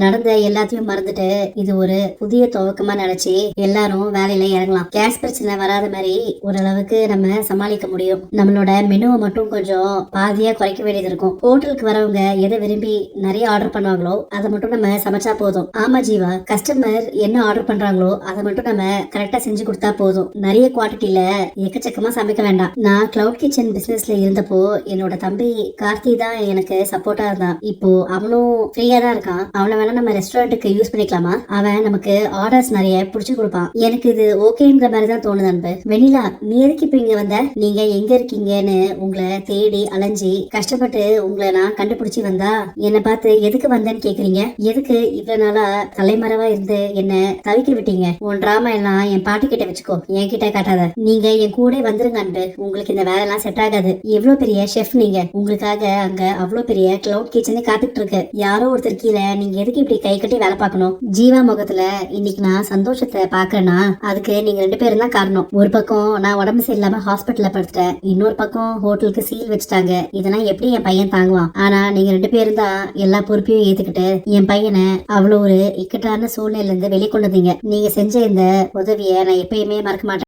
நடந்த எல்லாத்தையும் மறந்துட்டு இது ஒரு புதிய துவக்கமா நினைச்சு எல்லாரும் வேலையில இறங்கலாம். கேஸ் பிரச்சனை வராத மாதிரி ஓரளவுக்கு நம்ம சமாளிக்க முடியும். நம்மளோட மெனுவை மட்டும் கொஞ்சம் பாதியா குறைக்க வேண்டியது இருக்கும். ஹோட்டலுக்கு வரவங்க எதை விரும்பி நிறைய ஆர்டர் பண்ணுவாங்களோ அதை மட்டும் நம்ம சமைச்சா போதும். ஆமா ஜீவா, கஸ்டமர் என்ன ஆர்டர் பண்றாங்களோ அதை மட்டும் நம்ம கரெக்டா செஞ்சு கொடுத்தா போதும். நிறைய குவான்டிட்டியில எக்கச்சக்கமா சமைக்க வேண்டாம். நான் கிளவுட் கிச்சன் பிசினஸ்ல இருந்தப்போ என்னோட தம்பி கார்த்தி தான் எனக்கு சப்போர்ட்டா இருந்தான். இப்போ அவனும் ஃப்ரீயா தான் இருக்கான். அவனை வேணா நம்ம ரெஸ்டாரண்ட்டுக்கு யூஸ் பண்ணிக்கலாமா? அவன் நமக்கு ஆர்டர்ஸ் நிறைய புடிச்சு கொடுப்பான். எனக்கு இது ஓகேன்ற மாதிரி தான் தோணுது. அன்பு வெண்ணிலா, நீ எதுக்கு இப்ப இங்க வந்த? நீங்க எங்க இருக்கீங்கன்னு உங்களை தேடி அலைஞ்சி கஷ்டப்பட்டு உங்களை நான் கண்டுபிடிச்சி வந்தா என்ன பார்த்து எதுக்கு வந்தேன்னு கேக்குறீங்க? எதுக்கு இவ்வளவு நாளா தலைமறைவா இருந்து என்ன தவிக்க விட்டீங்க? உன் டிராமா எல்லாம் என் பாட்டி கிட்ட வச்சுக்கோ, என் கிட்ட காட்டாத. நீங்க என் கூட வந்துருங்க அன்பு. உங்களுக்கு இந்த வேலை எல்லாம் செட் ஆகாது. எவ்வளவு பெரிய ஷெஃப் நீங்க, உங்களுக்காக அங்க அவ்வளவு பெரிய கிளவுட் கிச்சனே காத்துட்டு இருக்கு. யாரோ ஒருத்தர் கீழே நீங்க எதுக்கு இப்படி கை கட்டி வேலை பார்க்கணும்? ஜீவா முகத்துல இன்னைக்கு நான் சந்தோஷத்தை பாக்குறேன்னா அதுக்கு நீங்க 2 பேரும் தான் காரணம். ஒரு பக்கம் நான் உடம்பு சரியில்லாம ஹாஸ்பிட்டல்ல படுத்துட்டேன், இன்னொரு பக்கம் ஹோட்டலுக்கு சீல் வச்சுட்டாங்க. இதெல்லாம் எப்படி என் பையன் தாங்குவான்? ஆனா நீங்க 2 பேரும் தான் எல்லா பொறுப்பையும் ஏத்துக்கிட்டு என் பையனை அவ்வளவு ஒரு இக்கட்டான சூழ்நிலையில இருந்து வெளிக்கொண்டு வந்தீங்க. நீங்க செஞ்ச இந்த உதவியை நான் எப்பயுமே மறக்க மாட்டேன்.